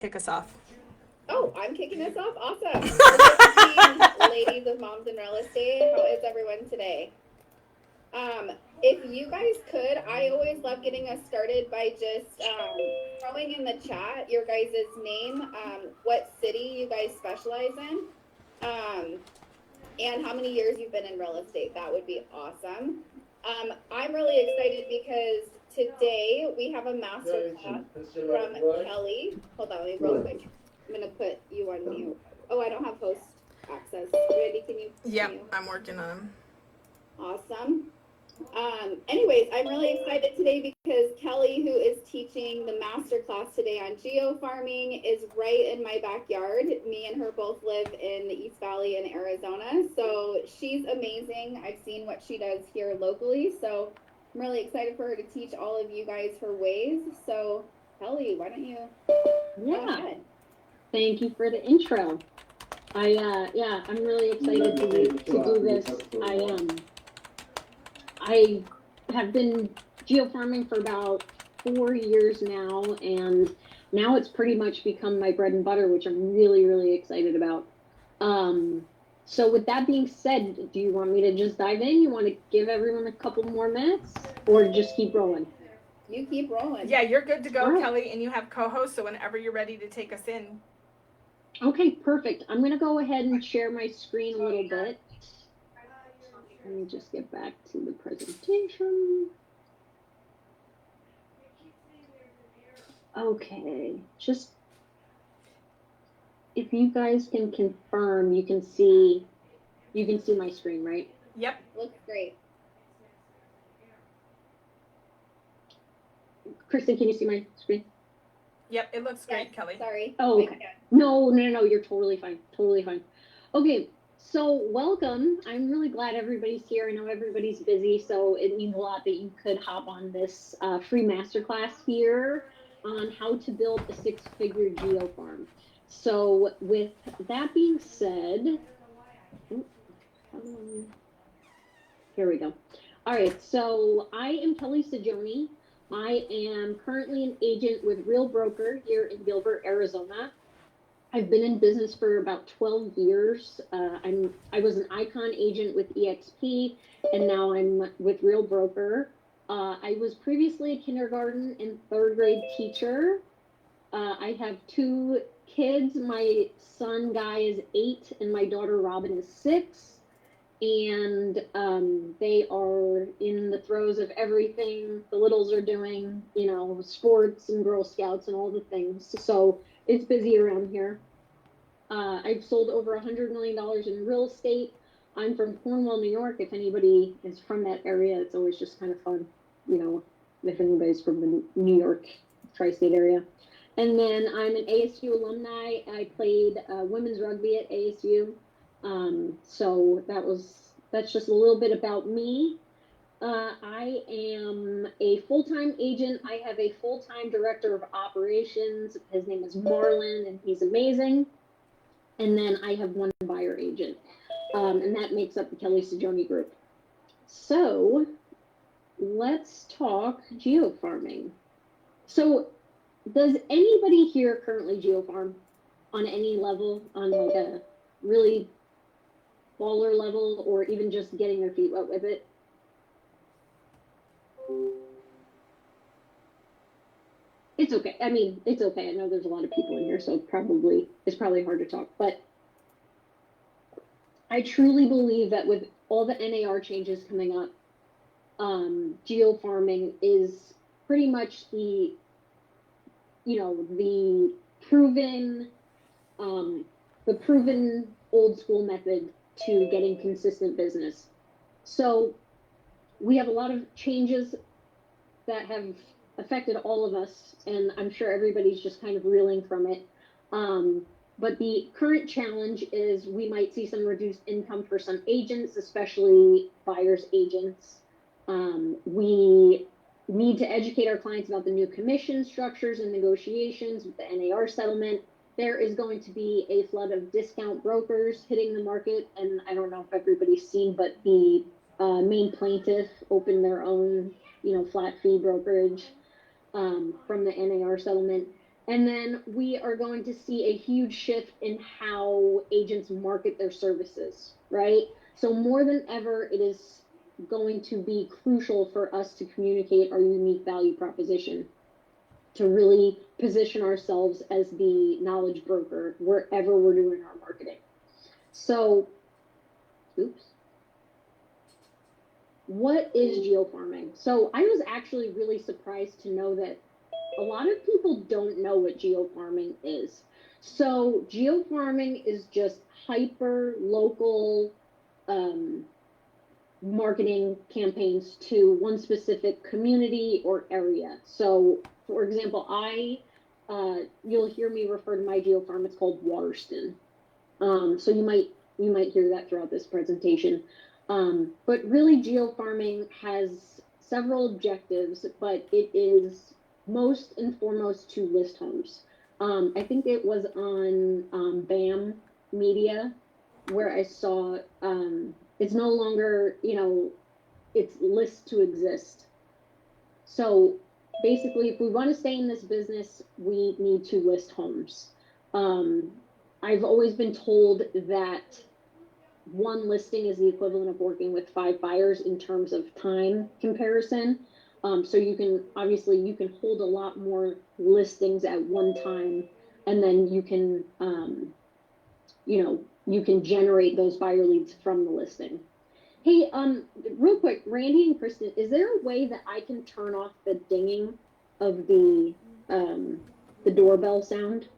Kick us off. Oh, I'm kicking us off. Awesome. Good ladies of Moms in Real Estate. How is everyone today? If you guys could, I always love getting us started by just throwing in the chat your guys' name, what city you guys specialize in, and how many years you've been in real estate. That would be awesome. I'm really excited because today we have a masterclass from Kelly. Hold on, let me real quick. I'm gonna put you on mute. Oh, I don't have host access. Randy, can you? Yep, I'm working on them. Awesome. Anyways, I'm really excited today because Kelly, who is teaching the masterclass today on Geo Farming, is right in my backyard. Me and her both live in the East Valley in Arizona, so she's amazing. I've seen what she does here locally, so I'm really excited for her to teach all of you guys her ways. So, Kelly, why don't you go ahead? Thank you for the intro. I'm really excited to do this. I have been geo farming for about 4 years now, and now it's pretty much become my bread and butter, which I'm really, really excited about. So with that being said, do you want me to just dive in? You want to give everyone a couple more minutes, or just keep rolling? You keep rolling. Yeah, you're good to go, Right. Kelly, and you have co-hosts, so whenever you're ready to take us in. Okay, perfect. I'm going to go ahead and share my screen a little bit. Let me just get back to the presentation. Okay, just if you guys can confirm, you can see my screen, right? Yep. Looks great. Kristen, can you see my screen? Yep, it looks great, Yes, Kelly. Sorry. Oh, okay. No, you're totally fine. Totally fine. Okay, so welcome. I'm really glad everybody's here. I know everybody's busy, so it means a lot that you could hop on this free masterclass here on how to build a 6-figure geo farm. So with that being said, here we go. All right, so I am Kelly Saggione. I am currently an agent with Real Broker here in Gilbert, Arizona. I've been in business for about 12 years. I was an Icon agent with EXP, and now I'm with Real Broker. I was previously a kindergarten and 3rd grade teacher. I have 2 kids. My son Guy is 8, and my daughter Robin is 6. And they are in the throes of everything the littles are doing, sports and Girl Scouts and all the things. So it's busy around here. I've sold over $100 million in real estate. I'm from Cornwall, New York. If anybody is from that area, it's always just kind of fun, if anybody's from the New York tri-state area. And then I'm an ASU alumni. I played women's rugby at ASU. So that's just a little bit about me. I am a full-time agent. I have a full-time director of operations. His name is Marlon, and he's amazing. And then I have 1 buyer agent, and that makes up the Kelly Saggione group. So let's talk geo farming. So does anybody here currently geo farm on any level, on like a really baller level, or even just getting their feet wet with it? It's okay. I mean, it's okay. I know there's a lot of people in here, so it's probably hard to talk, but I truly believe that with all the NAR changes coming up, geo farming is pretty much the proven old school method to getting consistent business. So we have a lot of changes that have affected all of us, and I'm sure everybody's just kind of reeling from it. But the current challenge is we might see some reduced income for some agents, especially buyers agents. We need to educate our clients about the new commission structures and negotiations with the NAR settlement. There is going to be a flood of discount brokers hitting the market, and I don't know if everybody's seen, but the main plaintiff opened their own, flat fee brokerage from the NAR settlement. And then we are going to see a huge shift in how agents market their services, right? So more than ever, it is going to be crucial for us to communicate our unique value proposition, to really position ourselves as the knowledge broker wherever we're doing our marketing. So, oops. What is geofarming? So I was actually really surprised to know that a lot of people don't know what geofarming is. So geofarming is just hyper local marketing campaigns to one specific community or area. So for example, you'll hear me refer to my geofarm. It's called Waterston. So you might hear that throughout this presentation. But really geofarming has several objectives, but it is most and foremost to list homes. I think it was on BAM Media where I saw it's no longer, it's list to exist. So basically, if we want to stay in this business, we need to list homes. I've always been told that one listing is the equivalent of working with 5 buyers in terms of time comparison. So you can hold a lot more listings at one time, and then you can generate those buyer leads from the listing. Hey, real quick, Randy and Kristen, is there a way that I can turn off the dinging of the doorbell sound?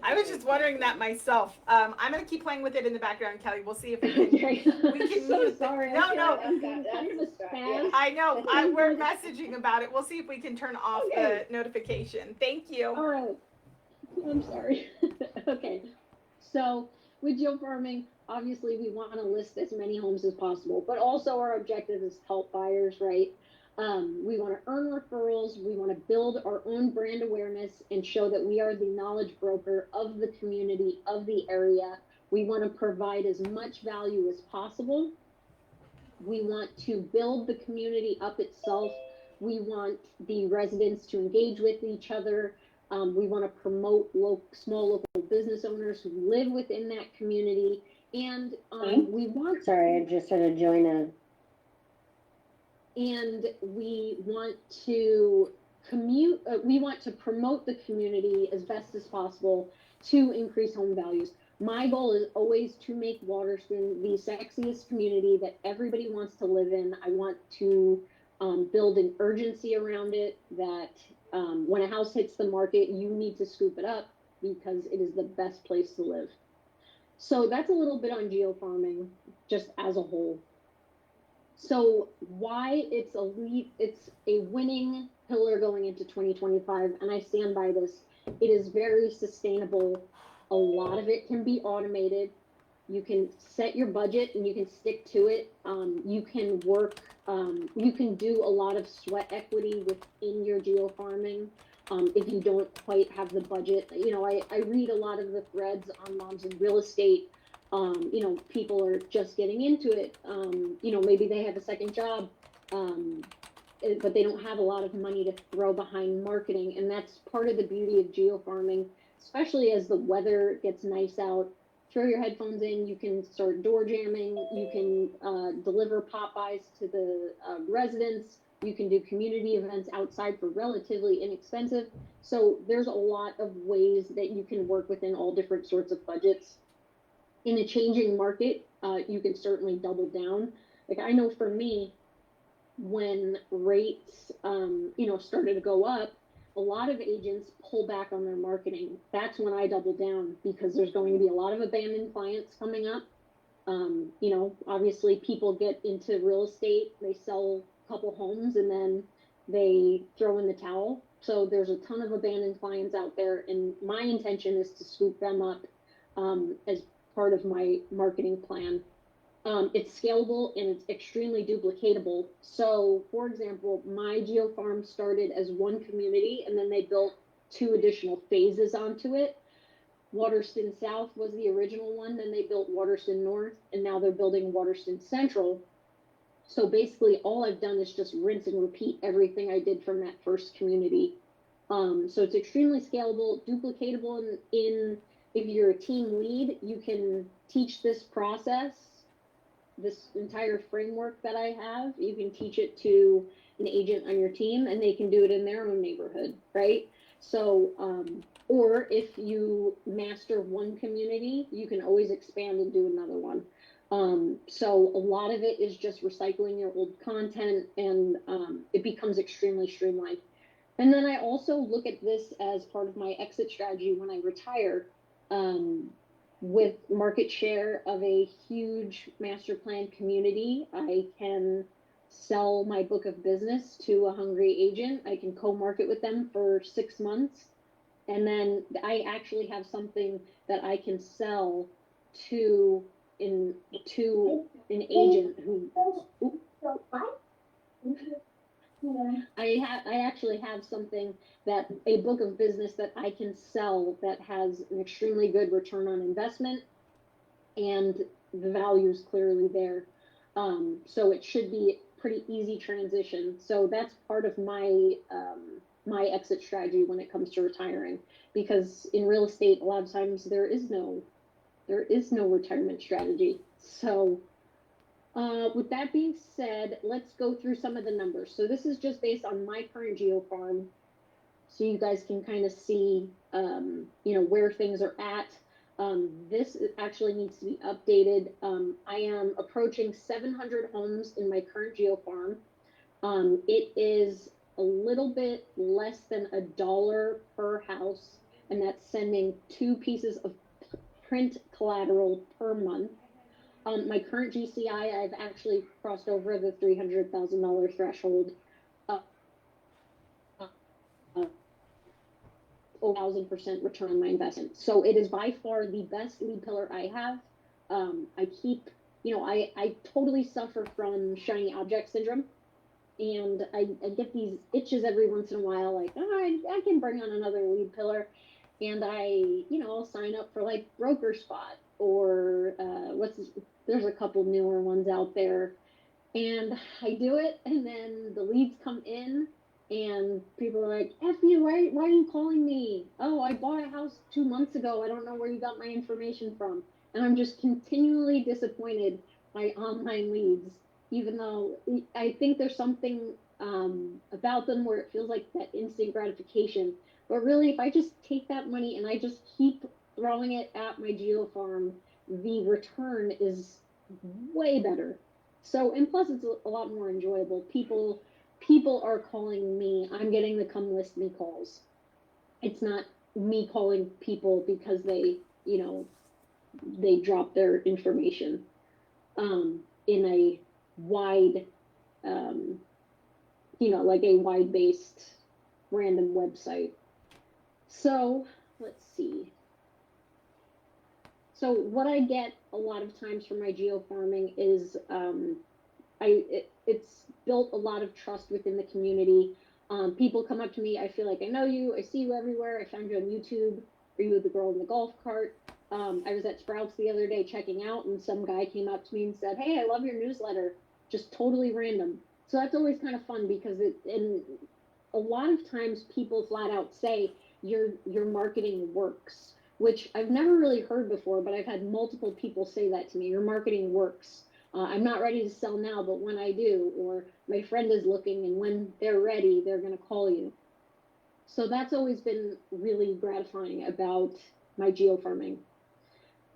I was just wondering that myself. I'm going to keep playing with it in the background, Kelly. We'll see if we can. Okay. We can So mute sorry. No. I'm doing kind of a spaz. I know. We're messaging about it. We'll see if we can turn off the notification. Thank you. All right. I'm sorry. Okay. So with Geo Farming, obviously we want to list as many homes as possible, but also our objective is to help buyers, right? We want to earn referrals. We want to build our own brand awareness and show that we are the knowledge broker of the community, of the area. We want to provide as much value as possible. We want to build the community up itself. We want the residents to engage with each other. We want to promote small local business owners who live within that community. And we want... Sorry, I just had to join a... And we want to promote the community as best as possible to increase home values. My goal is always to make Waterston the sexiest community that everybody wants to live in. I want to build an urgency around it that when a house hits the market, you need to scoop it up because it is the best place to live. So that's a little bit on geofarming just as a whole. So why it's a winning pillar going into 2025, and I stand by this. It is very sustainable. A lot of it can be automated. You can set your budget and you can stick to it. You can work, you can do a lot of sweat equity within your geofarming. If you don't quite have the budget, I read a lot of the threads on Moms in Real Estate. People are just getting into it. Maybe they have a second job, but they don't have a lot of money to throw behind marketing. And that's part of the beauty of geofarming, especially as the weather gets nice out. Throw your headphones in, you can start door jamming, you can deliver pop-bys to the residents, you can do community events outside for relatively inexpensive. So there's a lot of ways that you can work within all different sorts of budgets. In a changing market, you can certainly double down. Like I know for me, when rates, started to go up, a lot of agents pull back on their marketing. That's when I double down because there's going to be a lot of abandoned clients coming up. Obviously people get into real estate, they sell a couple homes and then they throw in the towel. So there's a ton of abandoned clients out there, and my intention is to scoop them up as part of my marketing plan. It's scalable and it's extremely duplicatable. So for example, my Geo Farm started as one community and then they built 2 additional phases onto it. Waterston South was the original one, then they built Waterston North, and now they're building Waterston Central. So basically all I've done is just rinse and repeat everything I did from that first community. So it's extremely scalable, duplicatable in if you're a team lead, you can teach this process, this entire framework that I have, you can teach it to an agent on your team and they can do it in their own neighborhood, right? So, or if you master one community, you can always expand and do another one. So a lot of it is just recycling your old content and it becomes extremely streamlined. And then I also look at this as part of my exit strategy when I retire. With market share of a huge master plan community, I can sell my book of business to a hungry agent. I can co-market with them for 6 months. And then I actually have something that I can sell to an agent who I actually have something that a book of business that I can sell that has an extremely good return on investment and the value is clearly there. So it should be a pretty easy transition. So that's part of my my exit strategy when it comes to retiring, because in real estate a lot of times there is no retirement strategy. So with that being said, let's go through some of the numbers. So this is just based on my current Geo Farm, so you guys can kind of see, where things are at. This actually needs to be updated. I am approaching 700 homes in my current Geo Farm. It is a little bit less than $1 per house, and that's sending 2 pieces of print collateral per month. My current GCI, I've actually crossed over the $300,000 threshold. 1,000% return on my investment. So it is by far the best lead pillar I have. I keep, I totally suffer from shiny object syndrome. And I get these itches every once in a while, like, I can bring on another lead pillar. And I'll sign up for like Broker Spot or there's a couple newer ones out there. And I do it, and then the leads come in, and people are like, F you, why are you calling me? Oh, I bought a house 2 months ago. I don't know where you got my information from. And I'm just continually disappointed by online leads, even though I think there's something about them where it feels like that instant gratification. But really, if I just take that money and I just keep throwing it at my Geo Farm, the return is way better. So, and plus it's a lot more enjoyable. People are calling me. I'm getting the come list me calls. It's not me calling people because they drop their information in a wide, like a wide-based random website. So let's see. So what I get a lot of times from my Geo Farming is it's built a lot of trust within the community. People come up to me. I feel like I know you. I see you everywhere. I found you on YouTube. Are you the girl in the golf cart? I was at Sprouts the other day checking out, and some guy came up to me and said, "Hey, I love your newsletter." Just totally random. So that's always kind of fun because and a lot of times people flat out say your marketing works, which I've never really heard before, but I've had multiple people say that to me. Your marketing works. I'm not ready to sell now, but when I do, or my friend is looking and when they're ready, they're going to call you. So that's always been really gratifying about my Geo Farming.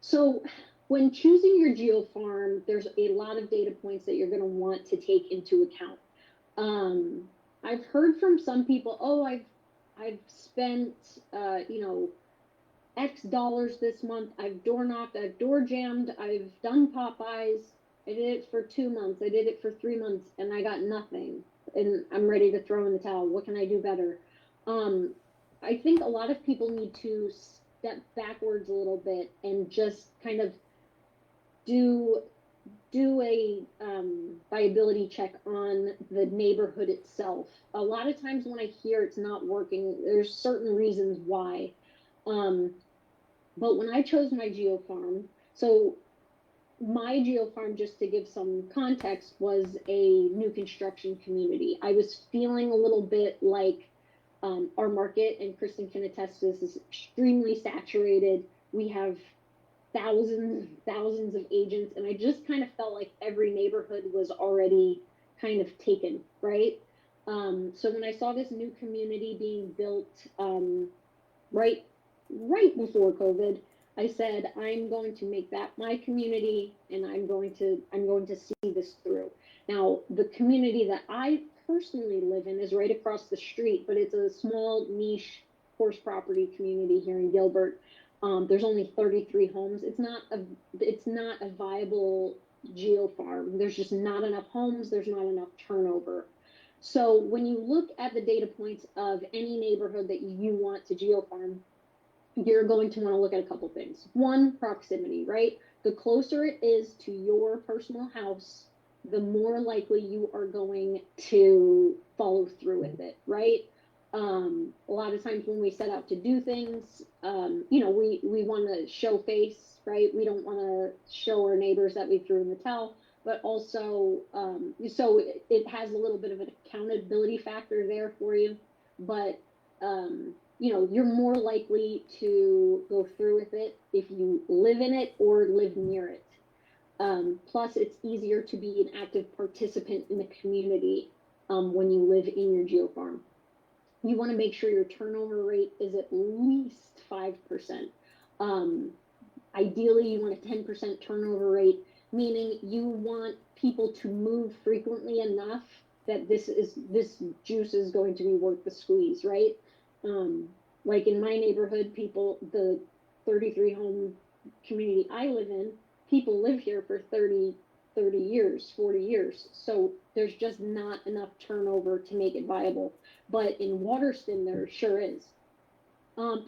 So when choosing your Geo Farm, there's a lot of data points that you're going to want to take into account. I've heard from some people, oh, I've spent, X dollars this month. I've door knocked, I've door jammed, I've done Popeyes. I did it for 2 months. I did it for 3 months and I got nothing. And I'm ready to throw in the towel. What can I do better? I think a lot of people need to step backwards a little bit and just kind of do a viability check on the neighborhood itself. A lot of times when I hear it's not working, there's certain reasons why. But when I chose my Geo Farm, so my Geo Farm, just to give some context, was a new construction community. I was feeling a little bit like Our market, and Kristen can attest to this, is extremely saturated. We have thousands of agents, and I just kind of felt like every neighborhood was already kind of taken, right? So when I saw this new community being built right before COVID, I said, I'm going to make that my community, and I'm going to see this through. Now, the community that I personally live in is right across the street, but it's a small niche horse property community here in Gilbert. There's only 33 homes. It's not a viable Geo Farm. There's just not enough homes. There's not enough turnover. So when you look at the data points of any neighborhood that you want to Geo Farm, you're going to want to look at a couple things. One, proximity, right? The closer it is to your personal house, the more likely you are going to follow through with it, right? A lot of times when we set out to do things, we want to show face, right? We don't want to show our neighbors that we threw in the towel, but also, so it has a little bit of an accountability factor there for you, but, you're more likely to go through with it if you live in it or live near it. Plus, it's easier to be an active participant in the community when you live in your Geo Farm. You want to make sure your turnover rate is at least 5%. Ideally, you want a 10% turnover rate, meaning you want people to move frequently enough that this juice is going to be worth the squeeze, right? Like in my neighborhood, the 33 home community I live in, people live here for 30 years, 40 years. So there's just not enough turnover to make it viable. But in Waterston, there sure is.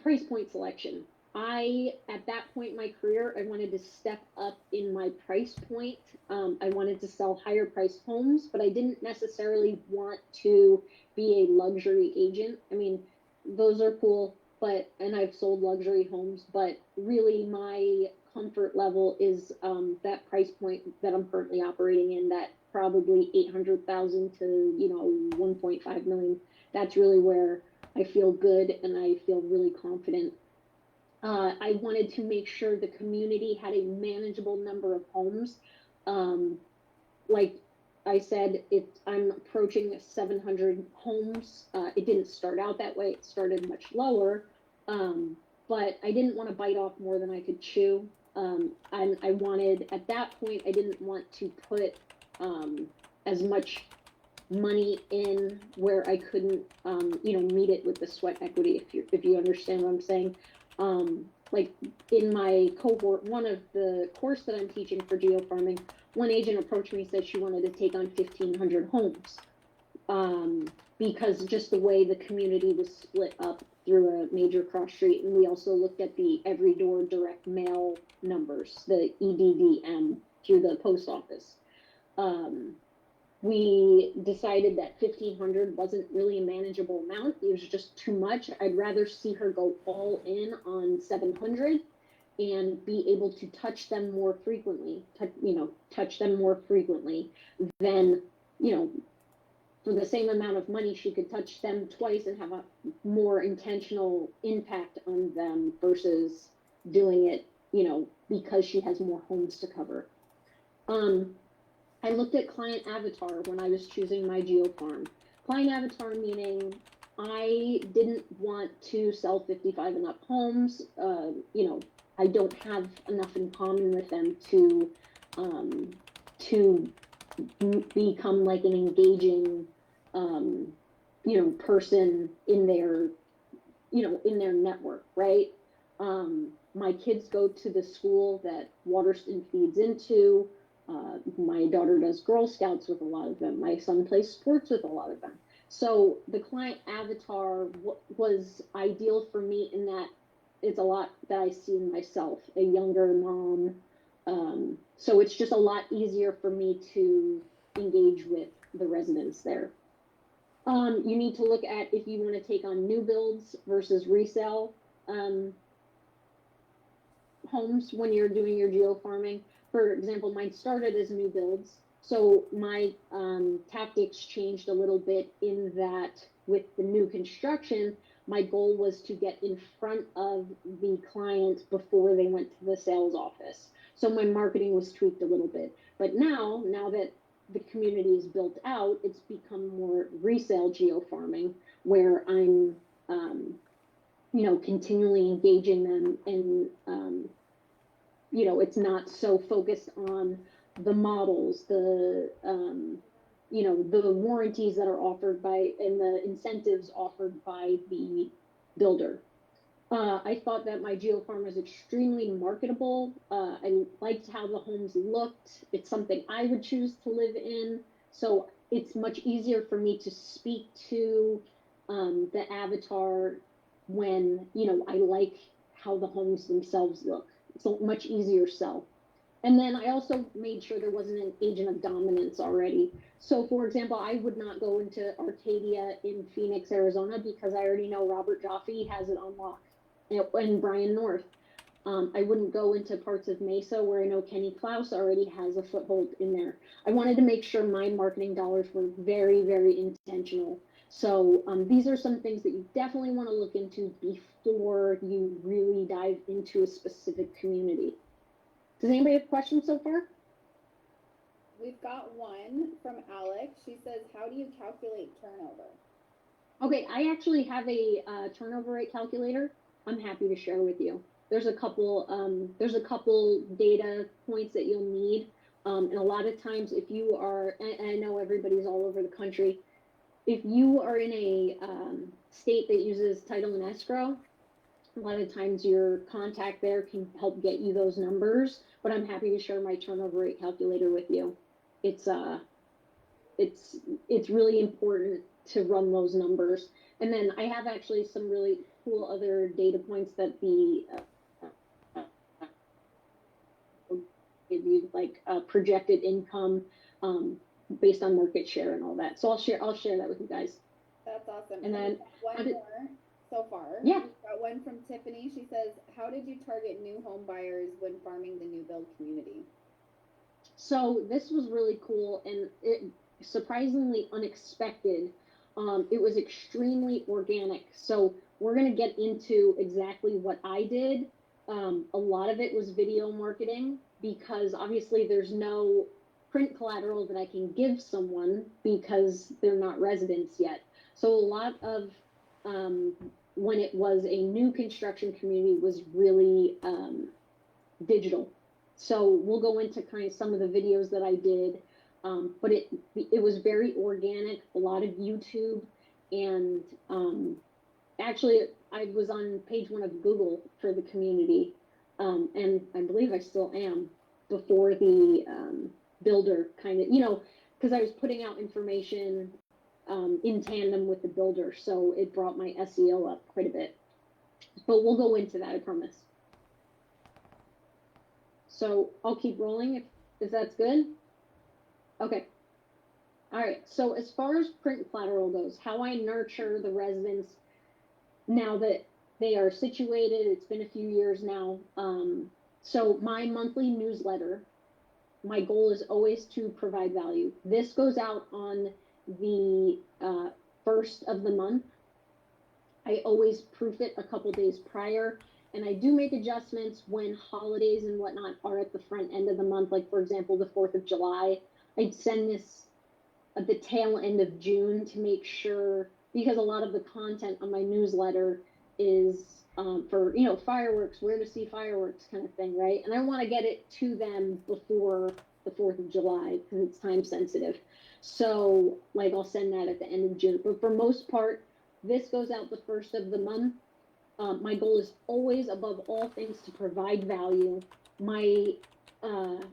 Price point selection. At that point in my career, I wanted to step up in my price point. I wanted to sell higher priced homes, but I didn't necessarily want to be a luxury agent. I mean, those are cool, and I've sold luxury homes, but really my comfort level is that price point that I'm currently operating in, that probably 800,000 to 1.5 million. That's really where I feel good and I feel really confident. I wanted to make sure the community had a manageable number of homes. Like I said, I'm approaching 700 homes. It didn't start out that way. It started much lower, but I didn't want to bite off more than I could chew. And I wanted, at that point, I didn't want to put as much money in where I couldn't, meet it with the sweat equity, if you understand what I'm saying. Like in my cohort, one of the course that I'm teaching for Geo Farming, one agent approached me and said she wanted to take on 1,500 homes because just the way the community was split up through a major cross street. And we also looked at the every door direct mail numbers, the EDDM, through the post office. We decided that 1,500 wasn't really a manageable amount. It was just too much. I'd rather see her go all in on 700 and be able to touch them more frequently, touch them more frequently than, for the same amount of money, she could touch them twice and have a more intentional impact on them versus doing it, because she has more homes to cover. I looked at client avatar when I was choosing my Geo Farm. Client avatar meaning I didn't want to sell 55 and up homes. I don't have enough in common with them to become like an engaging, person in their, in their network, right? My kids go to the school that Waterston feeds into. My daughter does Girl Scouts with a lot of them. My son plays sports with a lot of them. So the client avatar was ideal for me in that it's a lot that I see in myself, a younger mom. So it's just a lot easier for me to engage with the residents there. You need to look at if you want to take on new builds versus resale homes when you're doing your Geo Farming. For example, mine started as new builds. So my tactics changed a little bit in that with the new construction, my goal was to get in front of the client before they went to the sales office. So my marketing was tweaked a little bit. But now that the community is built out, it's become more resale geo farming, where I'm, continually engaging them, and, it's not so focused on the models, the warranties that are offered by, and the incentives offered by the builder. I thought that my Geo Farm was extremely marketable. I liked how the homes looked. It's something I would choose to live in. So it's much easier for me to speak to the avatar when, I like how the homes themselves look. It's a much easier sell. And then I also made sure there wasn't an agent of dominance already. So, for example, I would not go into Arcadia in Phoenix, Arizona, because I already know Robert Joffe has it on lock, and Brian North. I wouldn't go into parts of Mesa where I know Kenny Klaus already has a foothold in there. I wanted to make sure my marketing dollars were very, very intentional. So these are some things that you definitely want to look into before you really dive into a specific community. Does anybody have questions so far? We've got one from Alex. She says, how do you calculate turnover? Okay, I actually have a turnover rate calculator. I'm happy to share with you. There's a couple data points that you'll need. And a lot of times if you are, and I know everybody's all over the country, if you are in a state that uses title and escrow, a lot of times your contact there can help get you those numbers, but I'm happy to share my turnover rate calculator with you. It's really important to run those numbers. And then I have actually some really cool other data points that the give you, like projected income based on market share and all that. So I'll share that with you guys. That's awesome. And then one more so far. Yeah. We've got one from Tiffany. She says, how did you target new home buyers when farming the new build community? So this was really cool and it surprisingly unexpected. It was extremely organic. So we're going to get into exactly what I did. A lot of it was video marketing, because obviously there's no print collateral that I can give someone because they're not residents yet. So a lot of when it was a new construction community was really digital. So we'll go into kind of some of the videos that I did, but it was very organic, a lot of YouTube, and actually I was on page 1 of Google for the community, and I believe I still am, before the builder kind of, because I was putting out information in tandem with the builder, so it brought my SEO up quite a bit. But we'll go into that, I promise. So I'll keep rolling if that's good. Okay. All right. So as far as print collateral goes, how I nurture the residents now that they are situated, it's been a few years now. So my monthly newsletter, my goal is always to provide value. This goes out on the first of the month. I always proof it a couple days prior, and I do make adjustments when holidays and whatnot are at the front end of the month. Like, for example, the 4th of July, I'd send this at the tail end of June to make sure, because a lot of the content on my newsletter is for, fireworks, where to see fireworks kind of thing, right? And I want to get it to them before the 4th of July because it's time sensitive. So, like, I'll send that at the end of June. But for most part, this goes out the first of the month. My goal is always, above all things, to provide value. My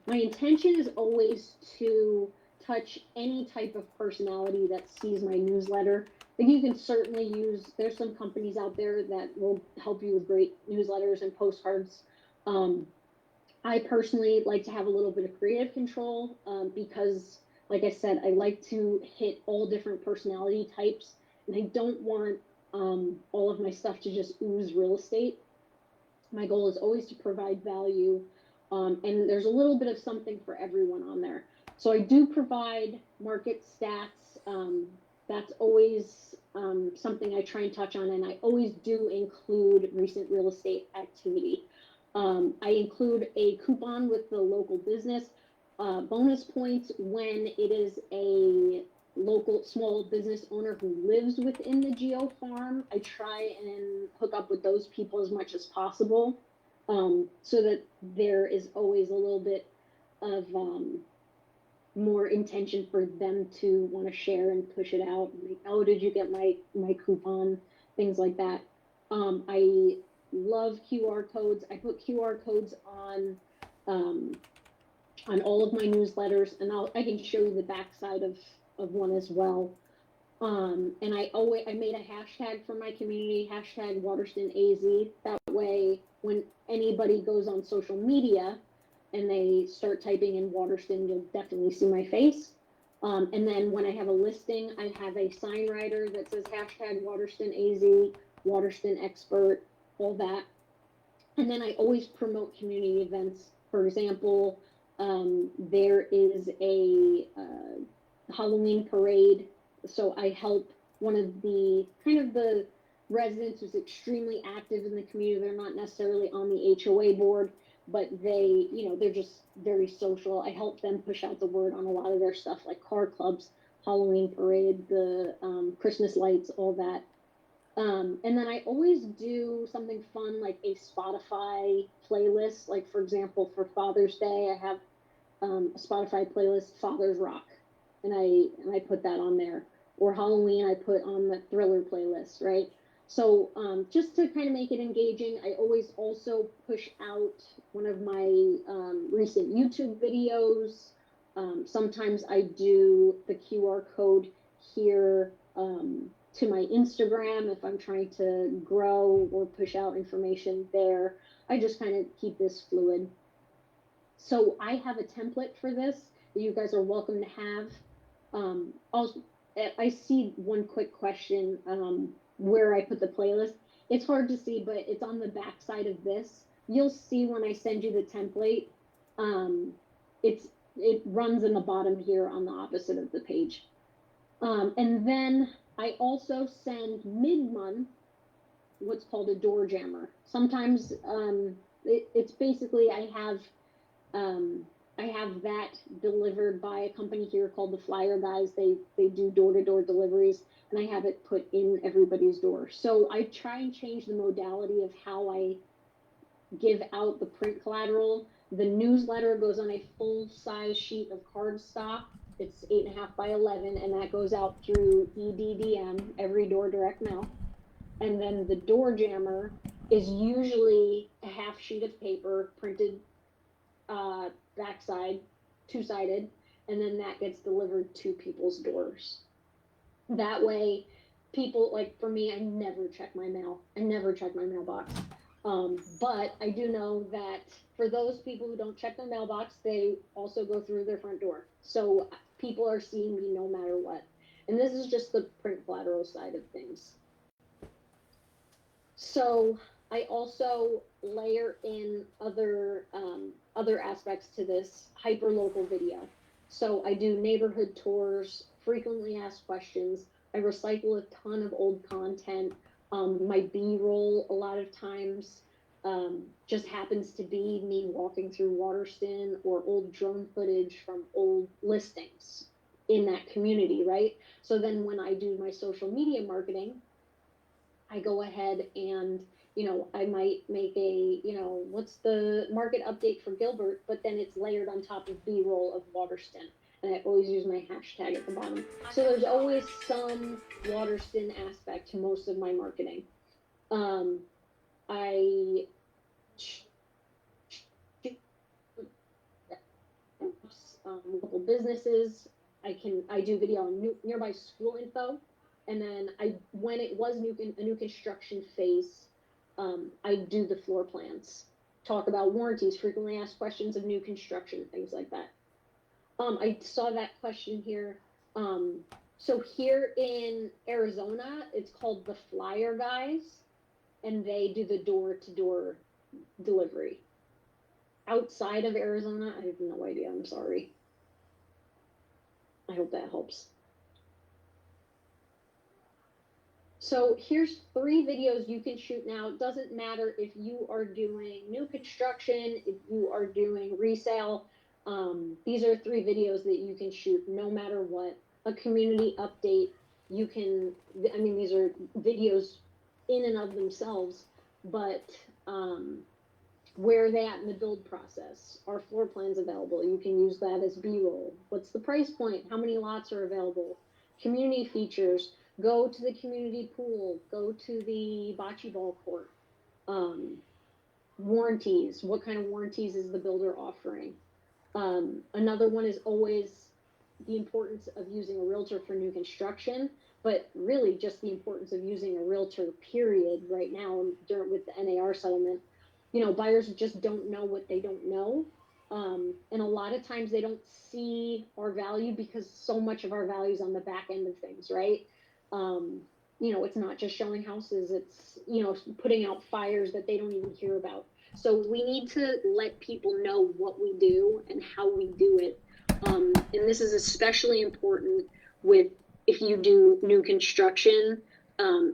intention is always to touch any type of personality that sees my newsletter. I think you can certainly use, there's some companies out there that will help you with great newsletters and postcards. I personally like to have a little bit of creative control because, like I said, I like to hit all different personality types, and I don't want all of my stuff to just ooze real estate. My goal is always to provide value, and there's a little bit of something for everyone on there. So I do provide market stats. that's always something I try and touch on, and I always do include recent real estate activity. I include a coupon with the local business, bonus points when it is a local small business owner who lives within the Geo Farm. I try and hook up with those people as much as possible, so that there is always a little bit of more intention for them to want to share and push it out. Like, oh, did you get my coupon? Things like that. I love QR codes. I put QR codes on all of my newsletters, and I can show you the backside of one as well. And I made a hashtag for my community, hashtag WaterstonAZ. That way, when anybody goes on social media and they start typing in Waterston, you'll definitely see my face. And then when I have a listing, I have a sign writer that says hashtag WaterstonAZ, Waterston Expert, all that. And then I always promote community events. For example, there is a Halloween parade. So I help one of the residents who's extremely active in the community. They're not necessarily on the HOA board, but they're just very social. I help them push out the word on a lot of their stuff, like car clubs, Halloween parade, the Christmas lights, all that. And then I always do something fun, like a Spotify playlist. Like, for example, for Father's Day, I have a Spotify playlist, Father's Rock, and I put that on there. Or Halloween, I put on the Thriller playlist, right? So just to kind of make it engaging, I always also push out one of my recent YouTube videos. Sometimes I do the QR code here to my Instagram if I'm trying to grow or push out information there. I just kind of keep this fluid. So I have a template for this that you guys are welcome to have. I see one quick question where I put the playlist. It's hard to see, but it's on the back side of this. You'll see when I send you the template. It runs in the bottom here on the opposite of the page. And then I also send mid-month what's called a door jammer. Sometimes it's basically I have that delivered by a company here called the Flyer Guys. They do door-to-door deliveries, and I have it put in everybody's door. So I try and change the modality of how I give out the print collateral. The newsletter goes on a full-size sheet of cardstock. It's 8.5 by 11, and that goes out through EDDM, every door direct mail. And then the door jammer is usually a half sheet of paper printed backside, two-sided, and then that gets delivered to people's doors. That way, people, like for me, I never check my mail. I never check my mailbox. But I do know that for those people who don't check their mailbox, they also go through their front door. So people are seeing me no matter what. And this is just the print collateral side of things. So I also layer in other aspects to this hyper-local video. So I do neighborhood tours, frequently asked questions. I recycle a ton of old content. My B-roll a lot of times just happens to be me walking through Waterston or old drone footage from old listings in that community, right? So then when I do my social media marketing, I go ahead and, I might make a, what's the market update for Gilbert, but then it's layered on top of B-roll of Waterston. And I always use my hashtag at the bottom. So there's always some Waterston aspect to most of my marketing. Local businesses. I do video on nearby school info. And then when it was a new construction phase, I do the floor plans, talk about warranties, frequently asked questions of new construction, things like that. I saw that question here. So here in Arizona, it's called the Flyer Guys, and they do the door-to-door delivery. Outside of Arizona, I have no idea. I'm sorry. I hope that helps. So here's 3 videos you can shoot now. It doesn't matter if you are doing new construction, if you are doing resale. These are 3 videos that you can shoot no matter what. A community update, you can, I mean, these are videos in and of themselves, but where are they at in the build process? Are floor plans available? You can use that as B-roll. What's the price point? How many lots are available? Community features. Go to the community pool. Go to the bocce ball court. Warranties. What kind of warranties is the builder offering? Another one is always the importance of using a realtor for new construction, but really just the importance of using a realtor, period, right now with the NAR settlement. You know, buyers just don't know what they don't know. And a lot of times they don't see our value because so much of our value is on the back end of things, right? You know, it's not just showing houses, it's, you know, putting out fires that they don't even hear about. So we need to let people know what we do and how we do it. And this is especially important if you do new construction,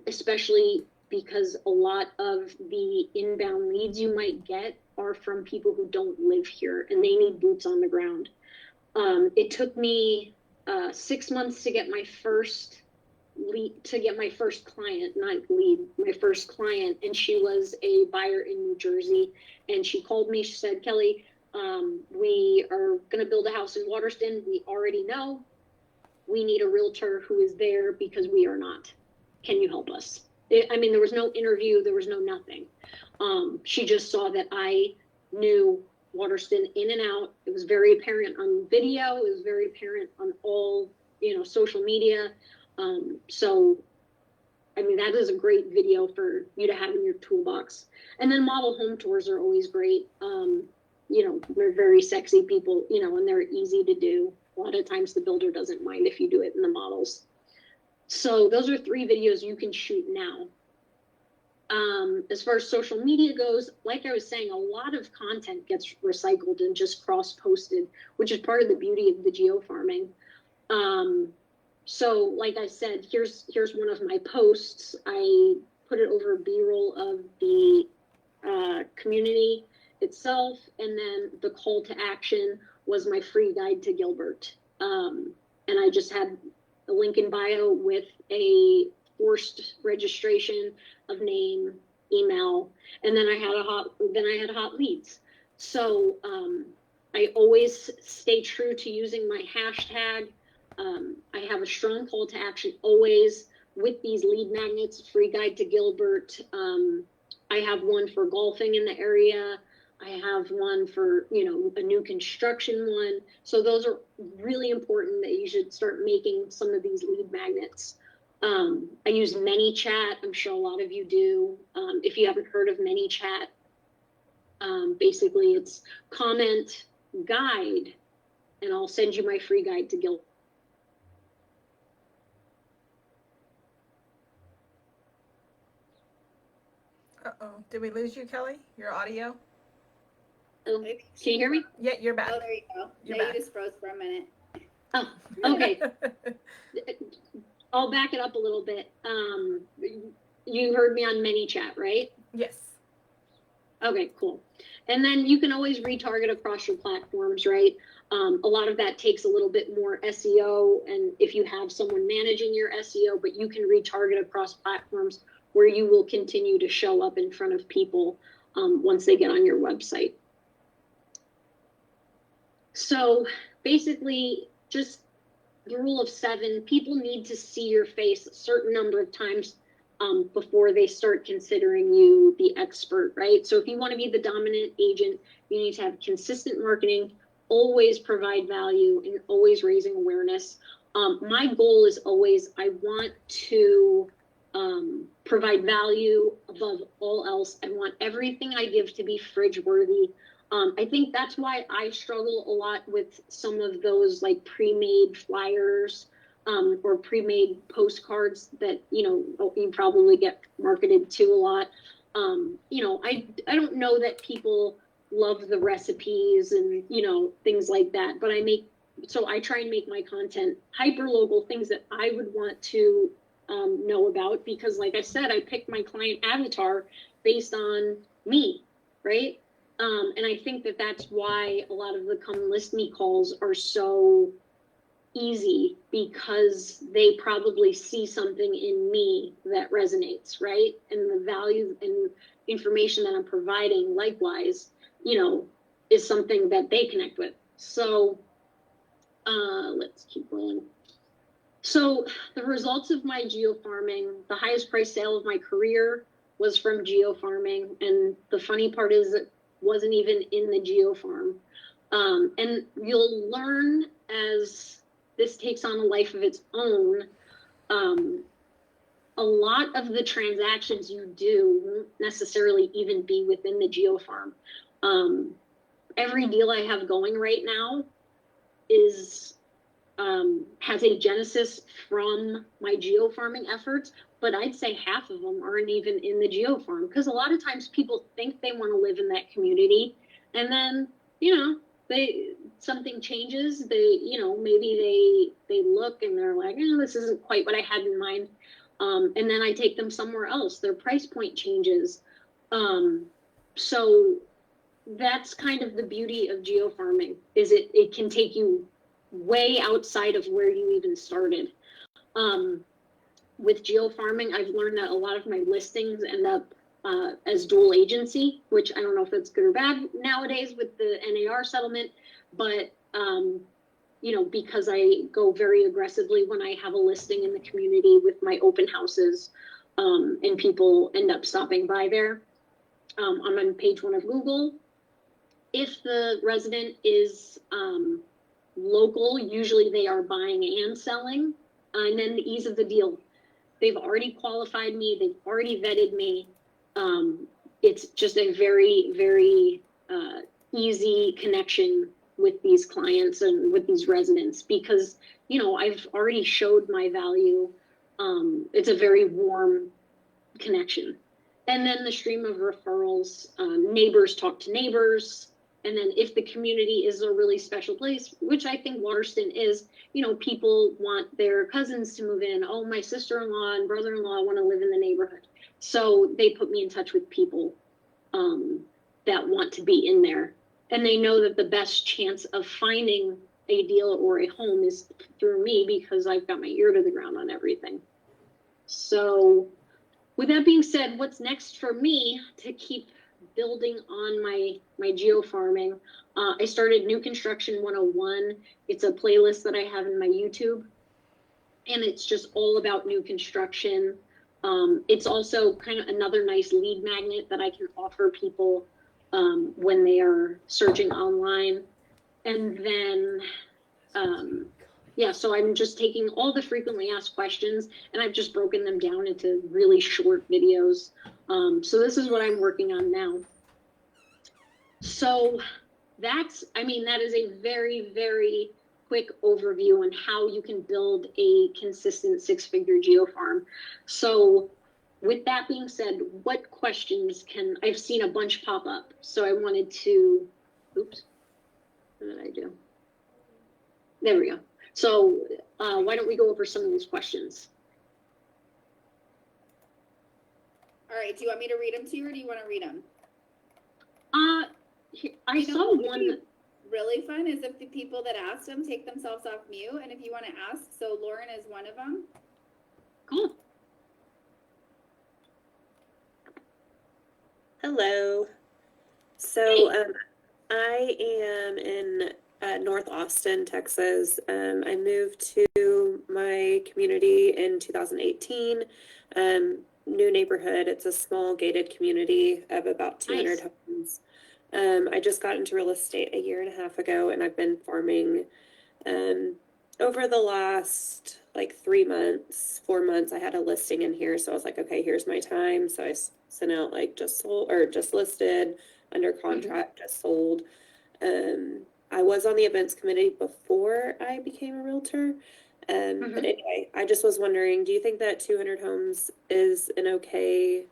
especially because a lot of the inbound leads you might get are from people who don't live here and they need boots on the ground. It took me 6 months to get my first client, my first client, and she was a buyer in New Jersey. And she called me, she said, Kelly, we are going to build a house in Waterston. We already know we need a realtor who is there because we are not. Can you help us? I mean, there was no interview, there was no nothing. She just saw that I knew Waterston in and out. It was very apparent on video. It was very apparent on all, you know, social media. So, I mean, that is a great video for you to have in your toolbox. And then model home tours are always great. You know, they're very sexy people, you know, and they're easy to do. A lot of times the builder doesn't mind if you do it in the models. So those are 3 videos you can shoot now. As far as social media goes, like I was saying, a lot of content gets recycled and just cross-posted, which is part of the beauty of the Geo Farming. So like I said, here's one of my posts. I put it over B-roll of the community itself, and then the call to action was my free guide to Gilbert. And I just had a link in bio with a forced registration of name, email, and then I had hot leads. So I always stay true to using my hashtag. I have a strong call to action always with these lead magnets, free guide to Gilbert. I have one for golfing in the area. I have one for, you know, a new construction one. So those are really important that you should start making some of these lead magnets. I use ManyChat. I'm sure a lot of you do. If you haven't heard of ManyChat, basically it's comment, guide, and I'll send you my free guide to Gilbert. Uh-oh, did we lose you, Kelly? Your audio? Can you hear me? Yeah, you're back. Oh, there you go. You're You back. just froze for a minute. Oh, okay. I'll back it up a little bit. You heard me on ManyChat, right? Yes. Okay, cool. And then you can always retarget across your platforms, right? A lot of that takes a little bit more SEO, and if you have someone managing your SEO, but you can retarget across platforms where you will continue to show up in front of people once they get on your website. So basically, just the rule of 7, people need to see your face a certain number of times before they start considering you the expert, right? So if you want to be the dominant agent, you need to have consistent marketing, always provide value, and always raising awareness. My goal is always, I want to provide value above all else. I want everything I give to be fridge worthy. I think that's why I struggle a lot with some of those like pre-made flyers or pre-made postcards that, you know, you probably get marketed to a lot. You know, I don't know that people love the recipes and, you know, things like that, but I try and make my content hyper local, things that I would want to know about, because like I said, I picked my client avatar based on me, right? And I think that that's why a lot of the come list me calls are so easy, because they probably see something in me that resonates, right? And the value and information that I'm providing likewise, you know, is something that they connect with. So let's keep going. So the results of my geo farming, the highest price sale of my career was from geo farming. And the funny part is it wasn't even in the geo farm. And you'll learn as this takes on a life of its own. A lot of the transactions you do won't necessarily even be within the geo farm. Every deal I have going right now is has a genesis from my geo farming efforts, but I'd say half of them aren't even in the geo farm, because a lot of times people think they want to live in that community, and then, you know, something changes. They, you know, maybe they look and they're like, oh, this isn't quite what I had in mind, and then I take them somewhere else. Their price point changes. So that's kind of the beauty of geo farming, is it can take you way outside of where you even started. With geo farming, I've learned that a lot of my listings end up as dual agency, which I don't know if that's good or bad nowadays with the NAR settlement, but you know, because I go very aggressively when I have a listing in the community with my open houses, and people end up stopping by there. I'm on page 1 of Google. If the resident is local, usually they are buying and selling, and then the ease of the deal. They've already qualified me, they've already vetted me. It's just a very, very easy connection with these clients and with these residents, because, you know, I've already showed my value. It's a very warm connection. And then the stream of referrals, neighbors talk to neighbors. And then if the community is a really special place, which I think Waterston is, you know, people want their cousins to move in. Oh, my sister-in-law and brother-in-law want to live in the neighborhood. So they put me in touch with people that want to be in there. And they know that the best chance of finding a deal or a home is through me, because I've got my ear to the ground on everything. So with that being said, what's next for me to keep building on my geo farming? I started New Construction 101. It's a playlist that I have in my YouTube, and it's just all about new construction. It's also kind of another nice lead magnet that I can offer people when they are searching online. And then yeah, so I'm just taking all the frequently asked questions, and I've just broken them down into really short videos. So this is what I'm working on now. So that's, I mean, that is a very, very quick overview on how you can build a consistent 6-figure geo farm. So with that being said, what questions I've seen a bunch pop up. So I wanted to, oops, what did I do? There we go. So why don't we go over some of these questions? All right, do you want me to read them to you, or do you want to read them? I saw one. Really fun is if the people that asked them take themselves off mute, and if you want to ask, so Lauren is one of them. Cool. Hello. So I am in North Austin, Texas. I moved to my community in 2018. New neighborhood. It's a small gated community of about 200 homes. I just got into real estate a year and a half ago, and I've been farming over the last like 3 months, 4 months. I had a listing in here, so I was like, okay, here's my time. So I sent out like just sold or just listed, under contract, just sold. I was on the events committee before I became a realtor. But anyway, I just was wondering, do you think that 200 homes is an okay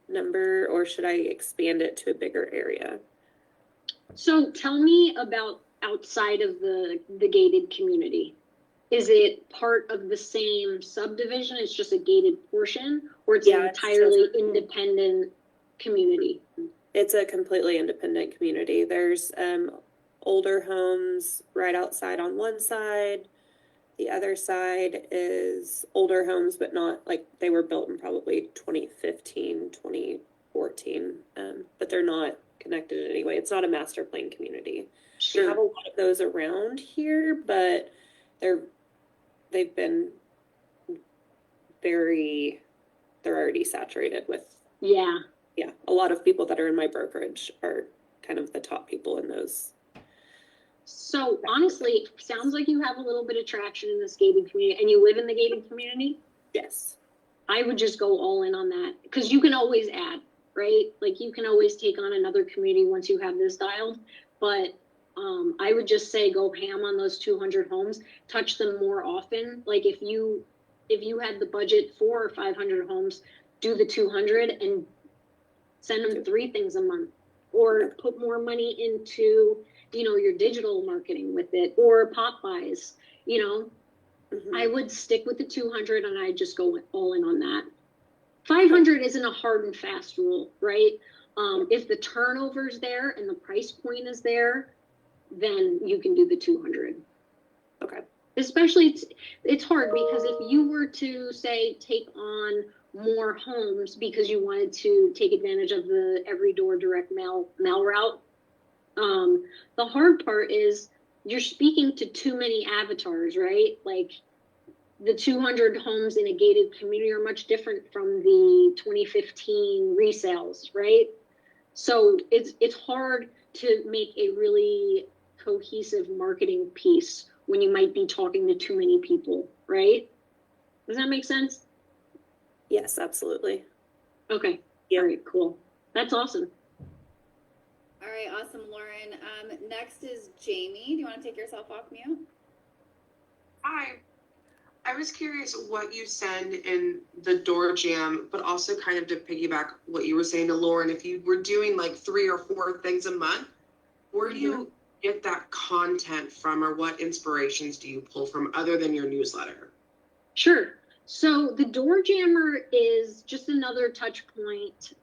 number, or should I expand it to a bigger area? So tell me about outside of the gated community. is it part of the same subdivision? It's just a gated portion, or it's an Yeah, it's entirely just- independent community? It's a completely independent community. There's older homes right outside on one side. The other side is older homes, but not like they were built in probably 2015, 2014. But they're not connected in any way. It's not a master plan community. We have a lot of those around here, but they've been they're already saturated with, Yeah. a lot of people that are in my brokerage are kind of the top people in those. So honestly, it sounds like you have a little bit of traction in this gated community, and you live in the gated community. Yes. I would just go all in on that, because you can always add, right? Like you can always take on another community once you have this dialed. But I would just say go ham on those 200 homes, touch them more often. Like if you had the budget for 500 homes, do the 200 and send them 3 things a month, or put more money into, your digital marketing with it, or pop buys, Mhm. I would stick with the 200 and I just go all in on that. 500 isn't a hard and fast rule, right? If the turnover's there and the price point is there, then you can do the 200. Okay. Especially it's hard because if you were to say take on more homes because you wanted to take advantage of the every door direct mail route, the hard part is you're speaking to too many avatars, right? Like the 200 homes in a gated community are much different from the 2015 resales, right? So it's hard to make a really cohesive marketing piece when you might be talking to too many people, right? Does that make sense? Yes, absolutely. Okay. Yeah. All right, cool. That's awesome. All right, awesome, Lauren. Next is Jamie. Do you want to take yourself off mute? Hi. I was curious what you send in the door jam, but also kind of to piggyback what you were saying to Lauren, if you were doing like 3 or 4 things a month, where do you get that content from, or what inspirations do you pull from other than your newsletter? Sure. So the door jammer is just another touch point.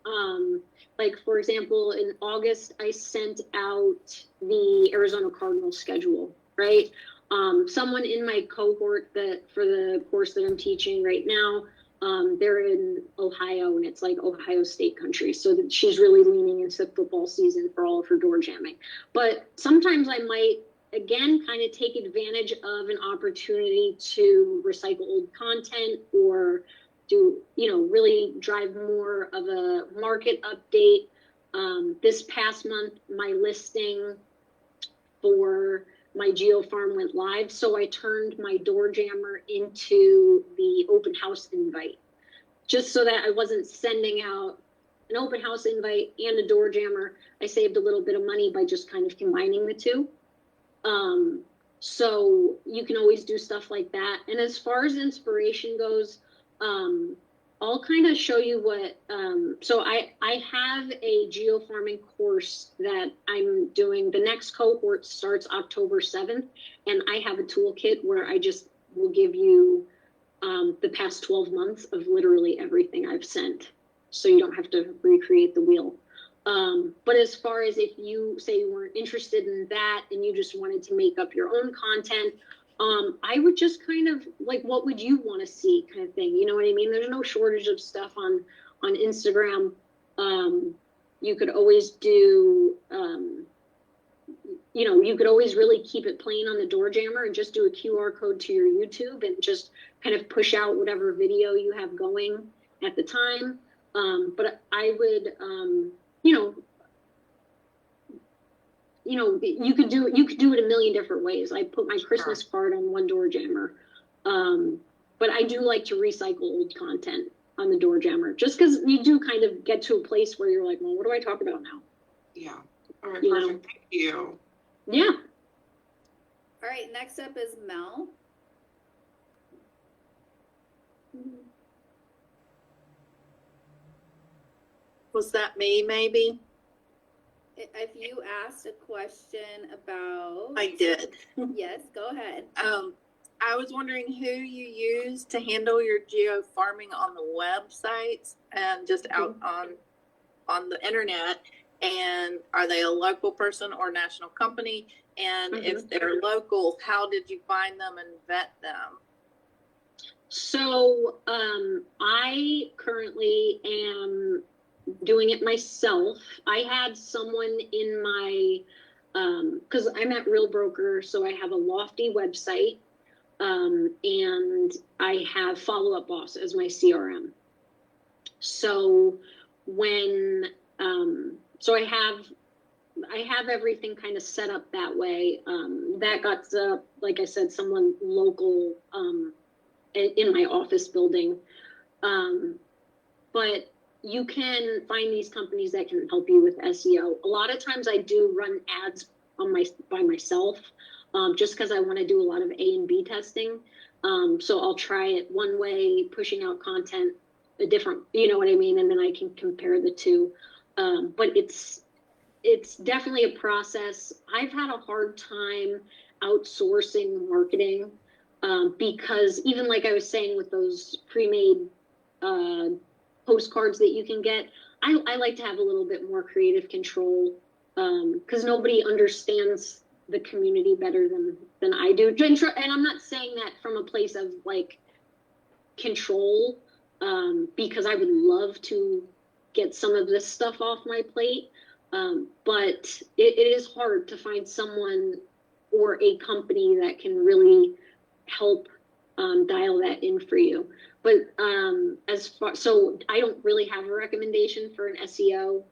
Like for example, in August, I sent out the Arizona Cardinals schedule, right? Someone in my cohort that for the course that I'm teaching right now, they're in Ohio and it's like Ohio State country. So that she's really leaning into football season for all of her door jamming. But sometimes I might, again, kind of take advantage of an opportunity to recycle old content or do, really drive more of a market update. This past month, my listing for my Geo Farm went live, so I turned my door jammer into the open house invite, just so that I wasn't sending out an open house invite and a door jammer. I saved a little bit of money by just kind of combining the two. So you can always do stuff like that. And as far as inspiration goes, I'll kind of show you what, so I have a Geo Farming course that I'm doing. The next cohort starts October 7th, and I have a toolkit where I just will give you the past 12 months of literally everything I've sent. So you don't have to recreate the wheel. But as far as if you say you weren't interested in that and you just wanted to make up your own content, I would just kind of like, what would you want to see kind of thing? You know what I mean? There's no shortage of stuff on Instagram. You could always do, you could always really keep it plain on the door jammer and just do a QR code to your YouTube and just kind of push out whatever video you have going at the time. But I would, you could do it a million different ways. I put my Christmas card on one door jammer. But I do like to recycle old content on the door jammer, just because you do kind of get to a place where you're like, well, what do I talk about now? Yeah. All right, perfect. Thank you. Yeah. All right, next up is Mel. Was that me, maybe? If you asked a question about... I did. Yes, go ahead. I was wondering who you use to handle your geo farming on the websites and just out on the internet. And are they a local person or national company? And if they're local, how did you find them and vet them? So I currently am doing it myself. I had someone in my, because I'm at Real Broker, so I have a Lofty website, and I have Follow Up Boss as my CRM. So when, so I have everything kind of set up that way. That got, like I said, someone local in my office building. But you can find these companies that can help you with SEO. A lot of times I do run ads on by myself, just because I want to do a lot of A and B testing. So I'll try it one way, pushing out content a different, you know what I mean? And then I can compare the two. But it's definitely a process. I've had a hard time outsourcing marketing, because even like I was saying with those pre-made postcards that you can get, I like to have a little bit more creative control, because nobody understands the community better than I do. And I'm not saying that from a place of like control, because I would love to get some of this stuff off my plate. But it is hard to find someone or a company that can really help dial that in for you. But so I don't really have a recommendation for an SEO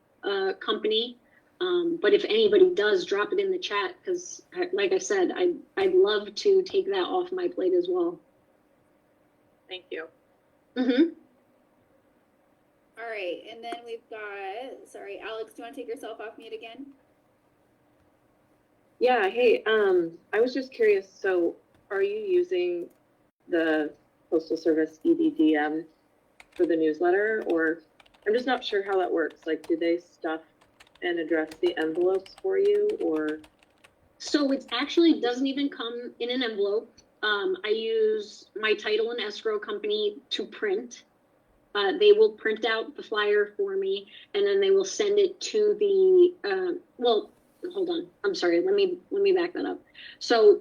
company. But if anybody does, drop it in the chat, because like I said, I'd love to take that off my plate as well. Thank you. All right, and then we've got, sorry, Alex, do you want to take yourself off mute again? Yeah, hey, I was just curious, so are you using the Postal Service EDDM for the newsletter, or I'm just not sure how that works. Like, do they stuff and address the envelopes for you, or? So it actually doesn't even come in an envelope. I use my title and escrow company to print. They will print out the flyer for me, and then they will send it to the, well, hold on. I'm sorry. Let me back that up. So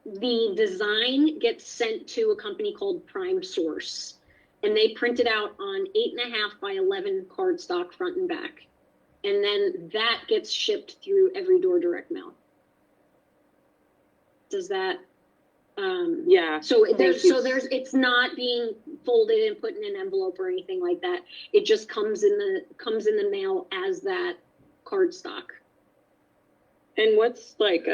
the design gets sent to a company called Prime Source, and they print it out on 8.5 by 11 cardstock front and back. And then that gets shipped through every door direct mail. Does that, yeah. So it's not being folded and put in an envelope or anything like that. It just comes in the mail as that cardstock. And what's like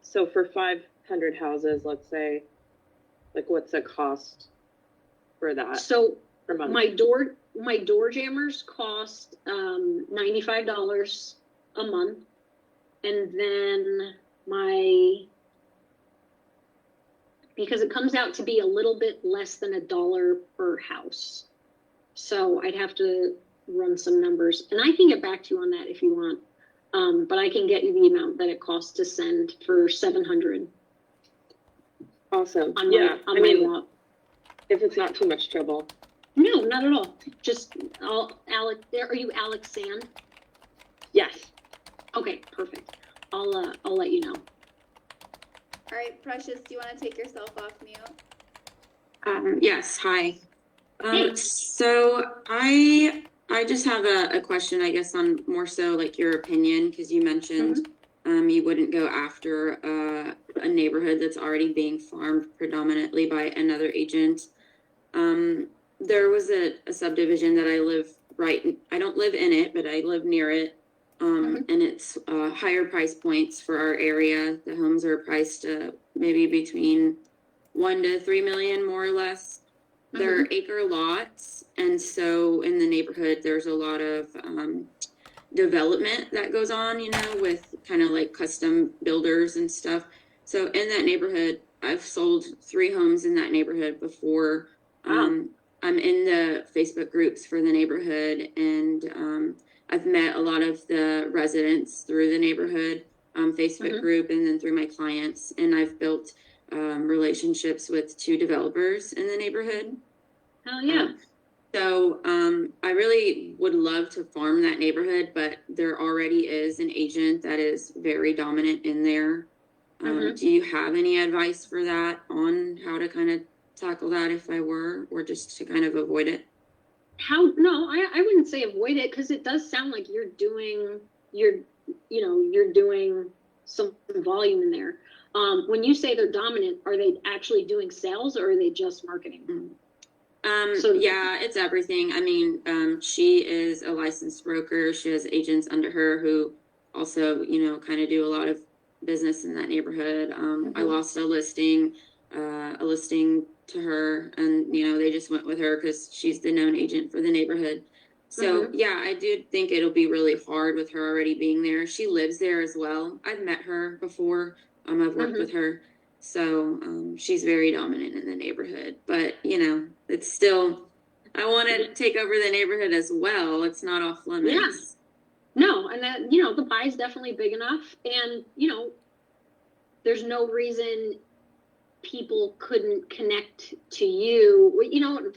so for 500 houses, let's say, like what's the cost for that? So per month? my door jammers cost $95 a month, and then because it comes out to be a little bit less than $1 per house. So I'd have to run some numbers, and I can get back to you on that if you want. But I can get you the amount that it costs to send for 700. Awesome. On yeah. my route. If it's not too much trouble. No, not at all. Just Alex. Are you Alex Sand? Yes. Okay, perfect. I'll let you know. All right, Precious, do you want to take yourself off mute? Yes, hi. Hey. So I just have a question, I guess, on more so like your opinion, because you mentioned you wouldn't go after a neighborhood that's already being farmed predominantly by another agent. There was a subdivision that I don't live in it, but I live near it. And it's higher price points for our area. The homes are priced maybe between 1 to 3 million, more or less. They're acre lots, and so in the neighborhood, there's a lot of development that goes on, with kind of like custom builders and stuff. So in that neighborhood, I've sold 3 homes in that neighborhood before. I'm in the Facebook groups for the neighborhood, and I've met a lot of the residents through the neighborhood Facebook group, and then through my clients, and I've built relationships with 2 developers in the neighborhood. Hell yeah. So I really would love to farm that neighborhood, but there already is an agent that is very dominant in there. Do you have any advice for that on how to kind of tackle that if I were, or just to kind of avoid it? No, I wouldn't say avoid it, because it does sound like you're doing some volume in there. When you say they're dominant, are they actually doing sales, or are they just marketing? Yeah, it's everything. I mean, she is a licensed broker. She has agents under her who also, kind of do a lot of business in that neighborhood. I lost a listing to her, and, they just went with her because she's the known agent for the neighborhood. So yeah, I do think it'll be really hard with her already being there. She lives there as well. I've met her before. I've worked with her. So she's very dominant in the neighborhood, but it's still, I want to take over the neighborhood as well. It's not off limits. Yeah. No, and that, the pie is definitely big enough, and there's no reason people couldn't connect to you.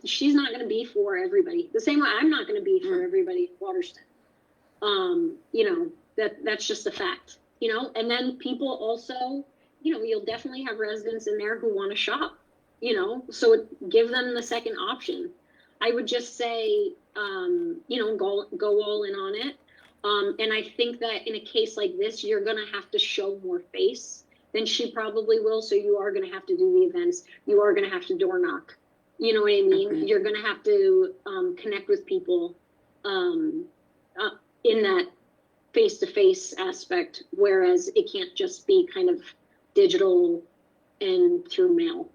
She's not going to be for everybody. The same way I'm not going to be for everybody in Waterston. That's just a fact. And then people also, you'll definitely have residents in there who want to shop, so give them the second option. I would just say, go all in on it. And I think that in a case like this, you're going to have to show more face than she probably will. So you are going to have to do the events. You are going to have to door knock. You know what I mean? You're going to have to connect with people in that face-to-face aspect, whereas it can't just be kind of digital and through mail.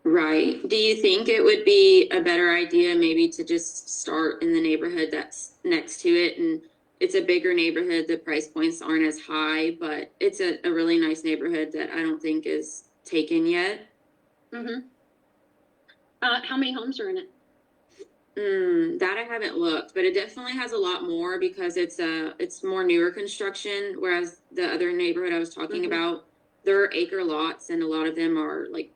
Right. Do you think it would be a better idea maybe to just start in the neighborhood that's next to it? And it's a bigger neighborhood. The price points aren't as high, but it's a really nice neighborhood that I don't think is taken yet. How many homes are in it? That I haven't looked, but it definitely has a lot more because it's more newer construction, whereas the other neighborhood I was talking about, there are acre lots, and a lot of them are like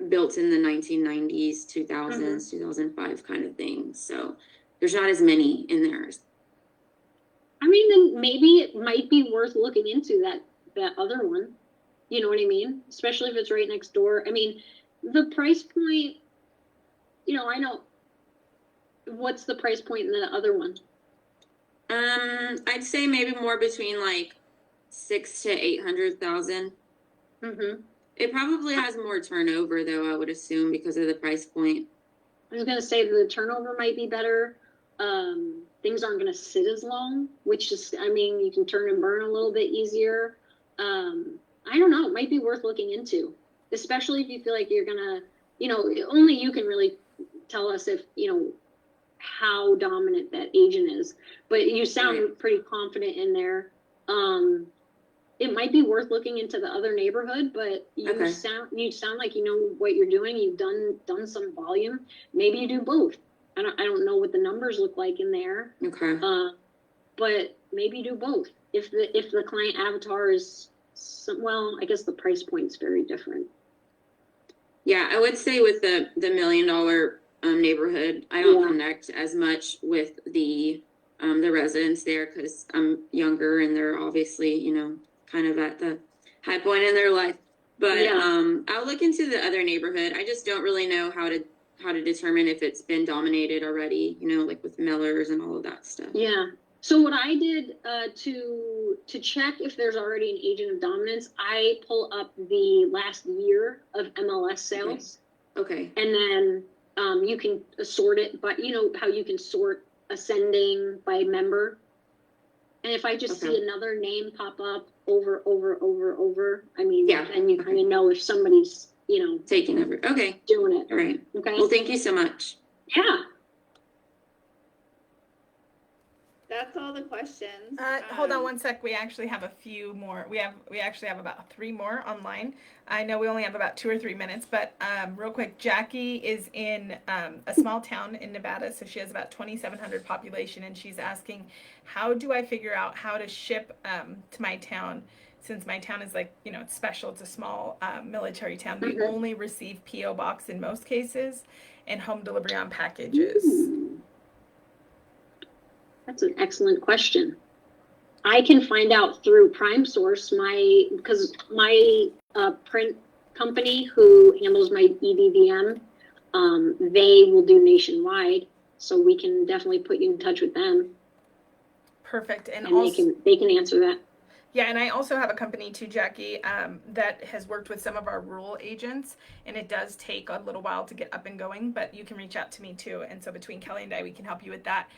built in the 1990s, 2000s, 2005 kind of thing. So there's not as many in there. I mean, then maybe it might be worth looking into that other one. You know what I mean? Especially if it's right next door. I mean, the price point, I know. What's the price point in the other one? I'd say maybe more between like 600,000 to 800,000. It probably has more turnover, though, I would assume, because of the price point. I was gonna say the turnover might be better. Things aren't gonna sit as long, which is, I mean, you can turn and burn a little bit easier. I don't know. It might be worth looking into, especially if you feel like you're gonna, only you can really tell us if, how dominant that agent is. But you sound pretty confident in there. It might be worth looking into the other neighborhood, but you sound like you know what you're doing. You've done some volume. Maybe you do both. I don't know what the numbers look like in there. But maybe you do both. If the client avatar is I guess the price point's very different. Yeah, I would say with the $1 million neighborhood, I don't connect as much with the residents there because I'm younger and they're obviously, kind of at the high point in their life. But I'll look into the other neighborhood. I just don't really know how to determine if it's been dominated already, like with Millers and all of that stuff. Yeah. So what I did to check if there's already an agent of dominance, I pull up the last year of MLS sales. Okay. And then you can sort it, but how you can sort ascending by member. And if I just see another name pop up over, I mean, then you kind of know if somebody's, taking over. Okay. Doing it. All right. Okay. Well, thank you so much. Yeah. That's all the questions. Hold on one sec. We actually have a few more. We actually have about 3 more online. I know we only have about 2 or 3 minutes, but real quick, Jackie is in a small town in Nevada, so she has about 2,700 population, and she's asking, how do I figure out how to ship to my town? Since my town is like, it's special. It's a small military town. We only receive P.O. box in most cases and home delivery on packages. Ooh. That's an excellent question. I can find out through Prime Source, because my print company who handles my EDVM, they will do nationwide, so we can definitely put you in touch with them. Perfect. And also, they can answer that. Yeah, and I also have a company too, Jackie, that has worked with some of our rural agents, and it does take a little while to get up and going, but you can reach out to me too. And so between Kelly and I, we can help you with that.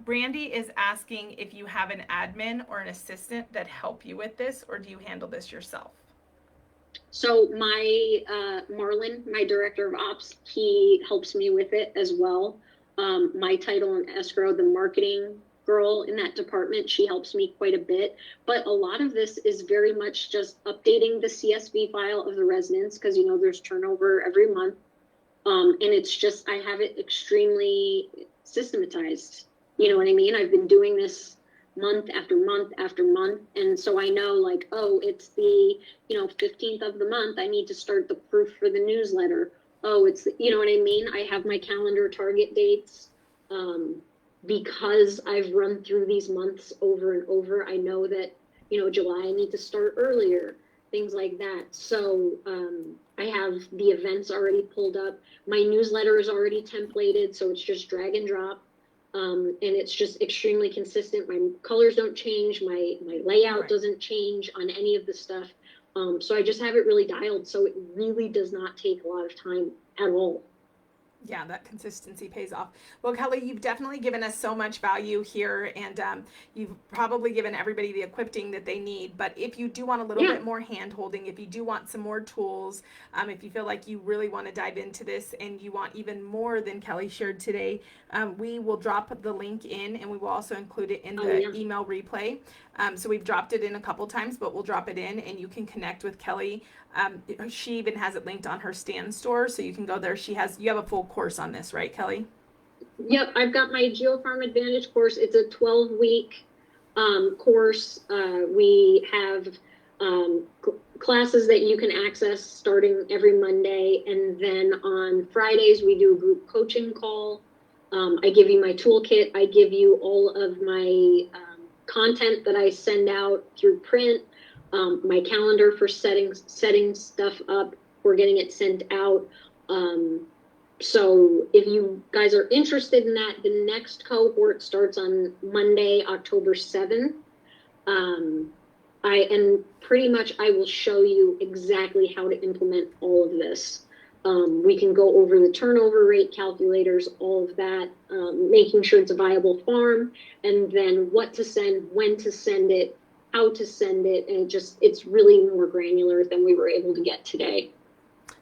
Brandy is asking if you have an admin or an assistant that help you with this, or do you handle this yourself? So my Marlon, my director of ops, he helps me with it as well. My title and escrow, the marketing girl in that department, she helps me quite a bit. But a lot of this is very much just updating the CSV file of the residents, because there's turnover every month. And it's just, I have it extremely systematized. You know what I mean? I've been doing this month after month after month. And so I know, like, oh, it's the, 15th of the month. I need to start the proof for the newsletter. Oh, it's, you know what I mean? I have my calendar target dates. Because I've run through these months over and over, I know that, July, I need to start earlier, things like that. So I have the events already pulled up. My newsletter is already templated, so it's just drag and drop. And it's just extremely consistent. My colors don't change. My layout doesn't change on any of the stuff. So I just have it really dialed. So it really does not take a lot of time at all. Yeah, that consistency pays off. Well, Kelly, you've definitely given us so much value here, and you've probably given everybody the equipping that they need. But if you do want a little bit more hand-holding, if you do want some more tools, if you feel like you really want to dive into this and you want even more than Kelly shared today, we will drop the link in, and we will also include it in the email replay. So we've dropped it in a couple times, but we'll drop it in, and you can connect with Kelly. She even has it linked on her Stan store, so you can go there. You have a full course on this, right, Kelly? Yep, I've got my Geo Farm Advantage course. It's a 12-week course. We have classes that you can access starting every Monday, and then on Fridays we do a group coaching call. I give you my toolkit. I give you all of my content that I send out through print. My calendar for setting stuff up, we're getting it sent out. So if you guys are interested in that, the next cohort starts on Monday, October 7th. And pretty much I will show you exactly how to implement all of this. We can go over the turnover rate calculators, all of that, making sure it's a viable farm, and then what to send, when to send it, how to send it, and it's really more granular than we were able to get today.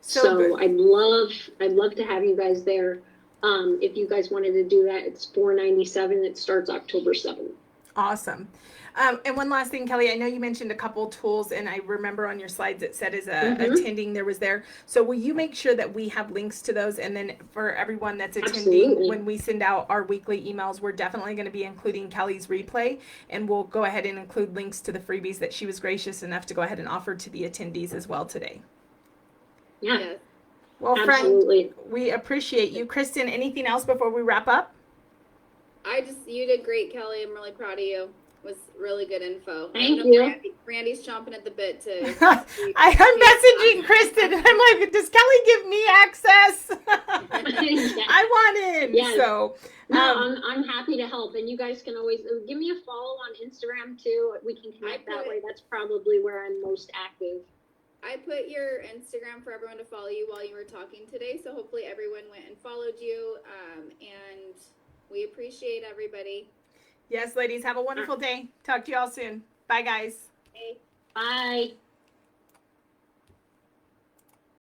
So I'd love to have you guys there. If you guys wanted to do that, it's $497. It starts October 7th. Awesome. And one last thing, Kelly, I know you mentioned a couple tools, and I remember on your slides it said as attending there was there. So will you make sure that we have links to those? And then for everyone that's attending, when we send out our weekly emails, we're definitely going to be including Kelly's replay, and we'll go ahead and include links to the freebies that she was gracious enough to go ahead and offer to the attendees as well today. Yeah. Well, friend, we appreciate you. Kristen, anything else before we wrap up? You did great, Kelly. I'm really proud of you. It was really good info. Thank you. Randy's chomping at the bit to. I'm messaging Kristen, and I'm like, does Kelly give me access? I want in. Yes. So no, I'm happy to help, and you guys can always give me a follow on Instagram too. We can connect that way. That's probably where I'm most active. I put your Instagram for everyone to follow you while you were talking today, so hopefully everyone went and followed you, and we appreciate everybody. Yes, ladies, have a wonderful day. Talk to you all soon. Bye, guys. Hey. Bye.